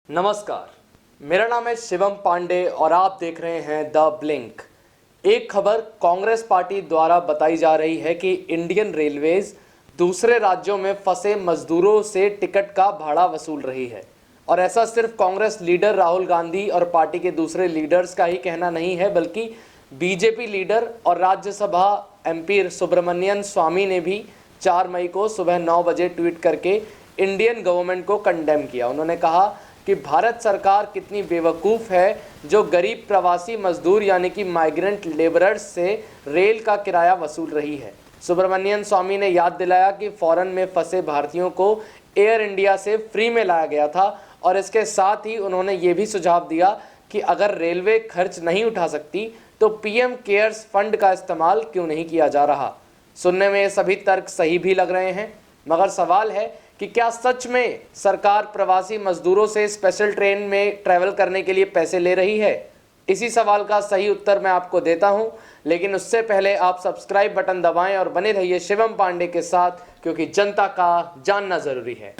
नमस्कार, मेरा नाम है शिवम पांडे और आप देख रहे हैं द ब्लिंक। एक खबर कांग्रेस पार्टी द्वारा बताई जा रही है कि इंडियन रेलवेज दूसरे राज्यों में फंसे मजदूरों से टिकट का भाड़ा वसूल रही है। और ऐसा सिर्फ कांग्रेस लीडर राहुल गांधी और पार्टी के दूसरे लीडर्स का ही कहना नहीं है, बल्कि बीजेपी लीडर और राज्यसभा एमपी सुब्रमण्यम स्वामी ने भी 4 मई को सुबह 9 बजे ट्वीट करके इंडियन गवर्नमेंट को कंडेम किया। उन्होंने कहा कि भारत सरकार कितनी बेवकूफ़ है जो गरीब प्रवासी मजदूर यानी कि माइग्रेंट लेबरर्स से रेल का किराया वसूल रही है। सुब्रमण्यम स्वामी ने याद दिलाया कि फॉरेन में फंसे भारतीयों को एयर इंडिया से फ्री में लाया गया था और इसके साथ ही उन्होंने ये भी सुझाव दिया कि अगर रेलवे खर्च नहीं उठा सकती तो पीएम केयर्स फंड का इस्तेमाल क्यों नहीं किया जा रहा। सुनने में ये सभी तर्क सही भी लग रहे हैं, मगर सवाल है कि क्या सच में सरकार प्रवासी मजदूरों से स्पेशल ट्रेन में ट्रैवल करने के लिए पैसे ले रही है? इसी सवाल का सही उत्तर मैं आपको देता हूं, लेकिन उससे पहले आप सब्सक्राइब बटन दबाएं और बने रहिए शिवम पांडे के साथ, क्योंकि जनता का जानना जरूरी है।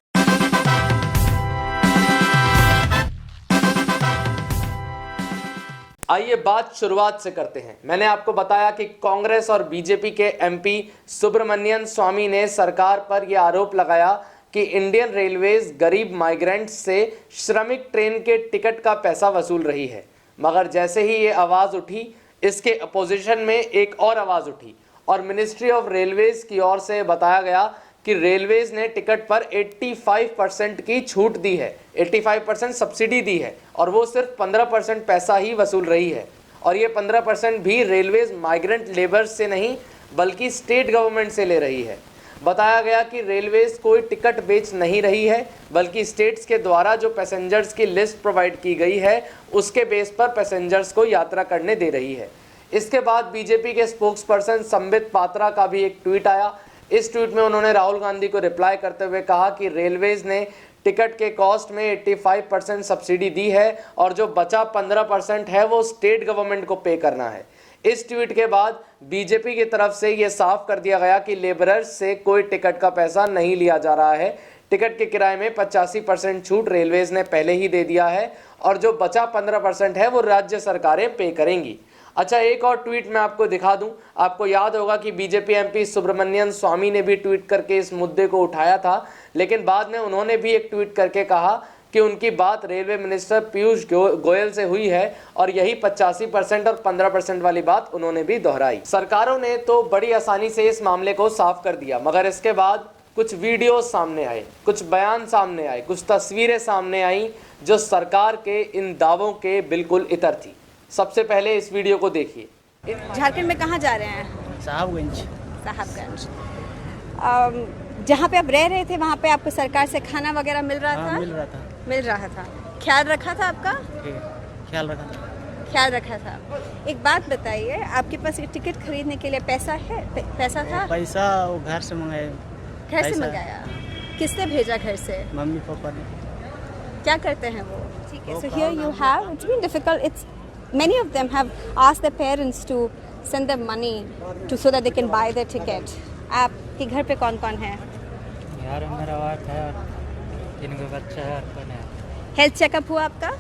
आइए बात शुरुआत से करते हैं। मैंने आपको बताया कि कांग्रेस और बीजेपी के एमपी सुब्रमण्यम स्वामी ने सरकार पर यह आरोप लगाया कि इंडियन रेलवेज गरीब माइग्रेंट्स से श्रमिक ट्रेन के टिकट का पैसा वसूल रही है। मगर जैसे ही ये आवाज़ उठी, इसके अपोजिशन में एक और आवाज़ उठी और मिनिस्ट्री ऑफ रेलवेज की ओर से बताया गया कि रेलवेज ने टिकट पर 85% की छूट दी है, 85% सब्सिडी दी है और वो सिर्फ 15% पैसा ही वसूल रही है। और ये 15% भी रेलवेज माइग्रेंट लेबर्स से नहीं बल्कि स्टेट गवर्नमेंट से ले रही है। बताया गया कि रेलवेज कोई टिकट बेच नहीं रही है, बल्कि स्टेट्स के द्वारा जो पैसेंजर्स की लिस्ट प्रोवाइड की गई है उसके बेस पर पैसेंजर्स को यात्रा करने दे रही है। इसके बाद बीजेपी के स्पोक्स पर्सन संबित पात्रा का भी एक ट्वीट आया। इस ट्वीट में उन्होंने राहुल गांधी को रिप्लाई करते हुए कहा कि रेलवेज ने टिकट के कॉस्ट में 85% सब्सिडी दी है और जो बचा 15% है वो स्टेट गवर्नमेंट को पे करना है। इस ट्वीट के बाद बीजेपी की तरफ से ये साफ कर दिया गया कि लेबरर्स से कोई टिकट का पैसा नहीं लिया जा रहा है। टिकट के किराए में 85% छूट रेलवेज ने पहले ही दे दिया है और जो बचा 15% है वो राज्य सरकारें पे करेंगी। अच्छा, एक और ट्वीट मैं आपको दिखा दूं। आपको याद होगा कि बीजेपी एमपी सुब्रमण्यम स्वामी ने भी ट्वीट करके इस मुद्दे को उठाया था, लेकिन बाद में उन्होंने भी एक ट्वीट करके कहा कि उनकी बात रेलवे मिनिस्टर पीयूष गोयल से हुई है और यही 85% और 15% वाली बात उन्होंने भी दोहराई। सरकारों ने तो बड़ी आसानी से इस मामले को साफ कर दिया, मगर इसके बाद कुछ वीडियो सामने आए, कुछ बयान सामने आए, कुछ तस्वीरें सामने आई जो सरकार के इन दावों के बिल्कुल इतर थी। सबसे पहले इस वीडियो को देखिए। झारखंड में कहाँ जा रहे हैं? साहबगंज। जहाँ पे आप रह रहे थे वहाँ पे आपको सरकार से खाना वगैरह मिल रहा था? मिल रहा था। ख्याल रखा था आपका? ख्याल रखा था। एक बात बताइए, आपके पास ये टिकट खरीदने के लिए पैसा है? पैसा था? पैसा वो घर से मंगाए। घर से मंगाया? किसने भेजा घर से? मम्मी पापा ने। क्या करते हैं वो? ठीक है। So here you have, it's been difficult. It's many of them have asked their parents to send them money so that they can buy their ticket. आपके घर पे कौन कौन है? यार मेरा वाइफ है और 3 बच्चा है और कौन है। हेल्थ चेकअप हुआ आपका?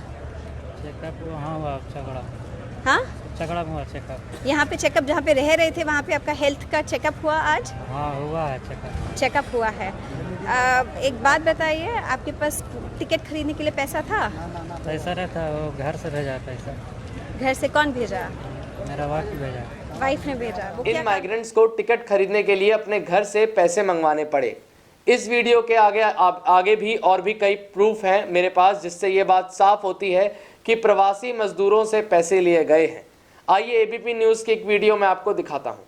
चेकअप हाँ हुआ, चकड़ा में हुआ चेकअप। यहाँ पे चेकअप जहाँ पे रह रहे थे वहाँ पे आपका हेल्थ का चेकअप हुआ आज? हाँ हुआ है, चेकअप हुआ है। एक बात बताइए, आपके पास टिकट खरीदने के लिए पैसा था? पैसा रहता, वो घर से भेजा पैसा। घर से कौन भेजा? मेरा वाइफ भेजा। वाइफ ने भेजा। इन माइग्रेंट्स को टिकट खरीदने के लिए अपने घर से पैसे मंगवाने पड़े। इस वीडियो के आगे भी और भी कई प्रूफ हैं मेरे पास, जिससे ये बात साफ होती है कि प्रवासी मजदूरों से पैसे लिए गए हैं। आइए एबीपी न्यूज की एक वीडियो मैं आपको दिखाता हूँ।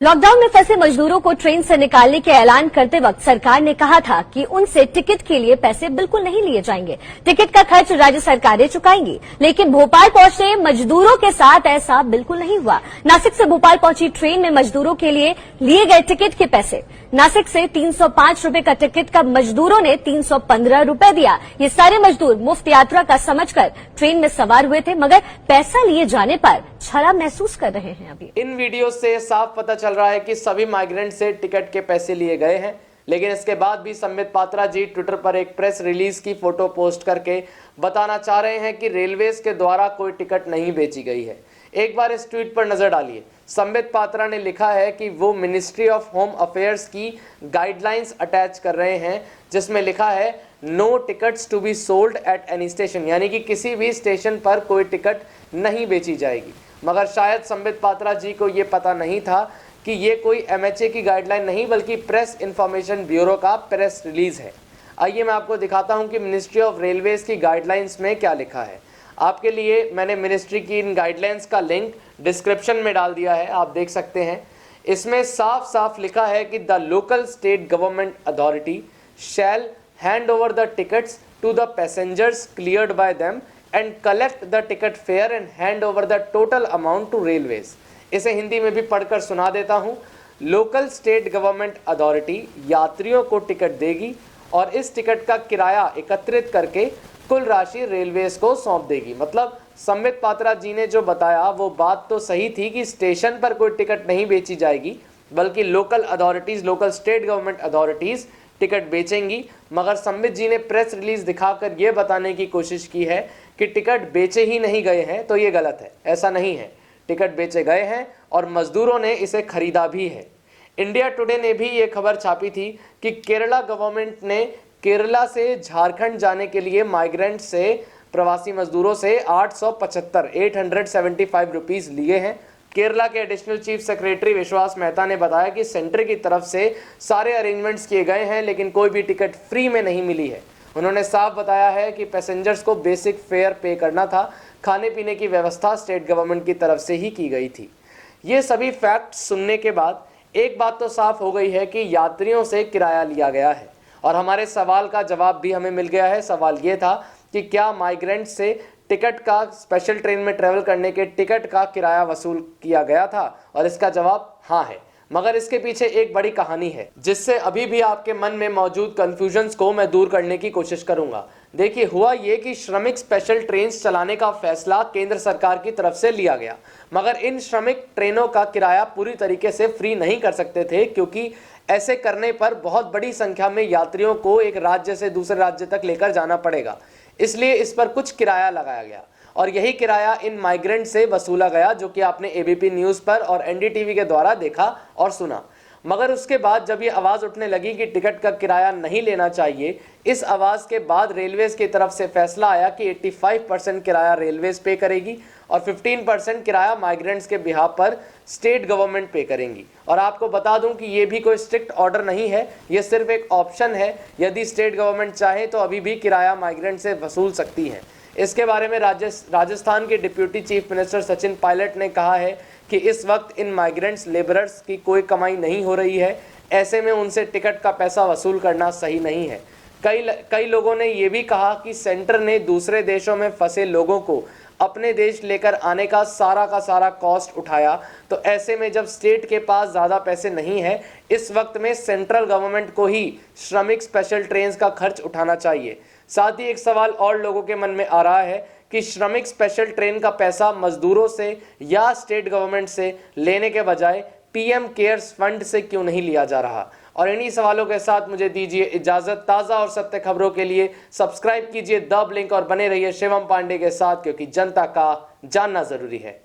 लॉकडाउन में फंसे मजदूरों को ट्रेन से निकालने के ऐलान करते वक्त सरकार ने कहा था कि उनसे टिकट के लिए पैसे बिल्कुल नहीं लिए जाएंगे। टिकट का खर्च राज्य सरकारें चुकाएंगी। लेकिन भोपाल पहुंचे मजदूरों के साथ ऐसा बिल्कुल नहीं हुआ। नासिक से भोपाल पहुंची ट्रेन में मजदूरों के लिए गए टिकट के पैसे, नासिक से 305 रुपए का टिकट का मजदूरों ने 315 रुपए दिया। ये सारे मजदूर मुफ्त यात्रा का समझकर ट्रेन में सवार हुए थे, मगर पैसा लिए जाने पर छला महसूस कर रहे हैं। अभी इन वीडियो से साफ पता चल रहा है कि सभी माइग्रेंट से टिकट के पैसे लिए गए हैं। लेकिन इसके बाद भी संबित पात्रा जी ट्विटर पर एक प्रेस रिलीज की फोटो पोस्ट करके बताना चाह रहे हैं कि रेलवेज के द्वारा कोई टिकट नहीं बेची गई है। एक बार इस ट्वीट पर नजर डालिए। संबित पात्रा ने लिखा है कि वो मिनिस्ट्री ऑफ होम अफेयर्स की गाइडलाइंस अटैच कर रहे हैं, जिसमें लिखा है no tickets to be sold at any station, यानी कि किसी भी स्टेशन पर कोई टिकट नहीं बेची जाएगी। मगर शायद संबित पात्रा जी को ये पता नहीं था कि ये कोई MHA की गाइडलाइन नहीं बल्कि प्रेस इंफॉर्मेशन ब्यूरो का प्रेस रिलीज है। आइए मैं आपको दिखाता हूं कि मिनिस्ट्री ऑफ रेलवेज की गाइडलाइंस में क्या लिखा है। आपके लिए मैंने मिनिस्ट्री की इन गाइडलाइंस का लिंक डिस्क्रिप्शन में डाल दिया है, आप देख सकते हैं। इसमें साफ साफ लिखा है कि the local state government authority shall hand over the tickets to the passengers cleared by them and collect the ticket fare and hand over the total amount to railways. इसे हिंदी में भी पढ़कर सुना देता हूं। लोकल स्टेट गवर्नमेंट अथॉरिटी यात्रियों को ticket देगी और इस टिकट का किराया एकत्रित करके कुल राशि रेलवेज को सौंप देगी। मतलब संबित पात्रा जी ने जो बताया वो बात तो सही थी कि स्टेशन पर कोई टिकट नहीं बेची जाएगी, बल्कि local authorities, local state government authorities ticket बेचेंगी। मगर संबित जी ने प्रेस रिलीज दिखाकर यह बताने की कोशिश की है कि टिकट बेचे ही नहीं गए हैं, तो ये गलत है। ऐसा नहीं है, टिकट बेचे गए हैं और मजदूरों ने इसे खरीदा भी है। इंडिया टुडे ने भी ये खबर छापी थी कि केरला गवर्नमेंट ने केरला से झारखंड जाने के लिए माइग्रेंट से, प्रवासी मजदूरों से 875 रुपीस लिए हैं। केरला के एडिशनल चीफ सेक्रेटरी विश्वास मेहता ने बताया कि सेंटर की तरफ से सारे अरेंजमेंट्स किए गए हैं, लेकिन कोई भी टिकट फ्री में नहीं मिली है। उन्होंने साफ बताया है कि पैसेंजर्स को बेसिक फेयर पे करना था, खाने पीने की व्यवस्था स्टेट गवर्नमेंट की तरफ से ही की गई थी। ये सभी फैक्ट सुनने के बाद एक बात तो साफ हो गई है कि यात्रियों से किराया लिया गया है और हमारे सवाल का जवाब भी हमें मिल गया है। सवाल ये था कि क्या माइग्रेंट से टिकट का, स्पेशल ट्रेन में ट्रेवल करने के टिकट का किराया वसूल किया गया था, और इसका जवाब हाँ है। मगर इसके पीछे एक बड़ी कहानी है जिससे अभी भी आपके मन में मौजूद कंफ्यूजन्स को मैं दूर करने की कोशिश करूंगा। देखिए, हुआ ये कि श्रमिक स्पेशल ट्रेन चलाने का फैसला केंद्र सरकार की तरफ से लिया गया, मगर इन श्रमिक ट्रेनों का किराया पूरी तरीके से फ्री नहीं कर सकते थे, क्योंकि ऐसे करने पर बहुत बड़ी संख्या में यात्रियों को एक राज्य से दूसरे राज्य तक लेकर जाना पड़ेगा। इसलिए इस पर कुछ किराया लगाया गया और यही किराया इन माइग्रेंट से वसूला गया, जो कि आपने ABP न्यूज़ पर और NDTV के द्वारा देखा और सुना। मगर उसके बाद जब ये आवाज़ उठने लगी कि टिकट का किराया नहीं लेना चाहिए, इस आवाज़ के बाद रेलवेज की तरफ से फैसला आया कि 85% किराया रेलवेज पे करेगी और 15% किराया माइग्रेंट्स के बिहाफ पर स्टेट गवर्नमेंट पे करेंगी। और आपको बता दूं कि ये भी कोई स्ट्रिक्ट ऑर्डर नहीं है, ये सिर्फ एक ऑप्शन है। यदि स्टेट गवर्नमेंट चाहे तो अभी भी किराया माइग्रेंट से वसूल सकती है। इसके बारे में राजस्थान के deputy chief minister Sachin Pilot ने कहा है कि इस वक्त इन माइग्रेंट्स लेबरर्स की कोई कमाई नहीं हो रही है, ऐसे में उनसे टिकट का पैसा वसूल करना सही नहीं है। कई लोगों ने ये भी कहा कि सेंटर ने दूसरे देशों में फंसे लोगों को अपने देश लेकर आने का सारा कॉस्ट उठाया, तो ऐसे में जब स्टेट के पास ज़्यादा पैसे नहीं है, इस वक्त में सेंट्रल गवर्नमेंट को ही श्रमिक स्पेशल ट्रेन का खर्च उठाना चाहिए। साथ ही एक सवाल और लोगों के मन में आ रहा है कि श्रमिक स्पेशल ट्रेन का पैसा मजदूरों से या स्टेट गवर्नमेंट से लेने के बजाय PM केयर्स फंड से क्यों नहीं लिया जा रहा। और इन्हीं सवालों के साथ मुझे दीजिए इजाजत। ताज़ा और सत्य खबरों के लिए सब्सक्राइब कीजिए द ब्लिंक और बने रहिए शिवम पांडे के साथ, क्योंकि जनता का जानना जरूरी है।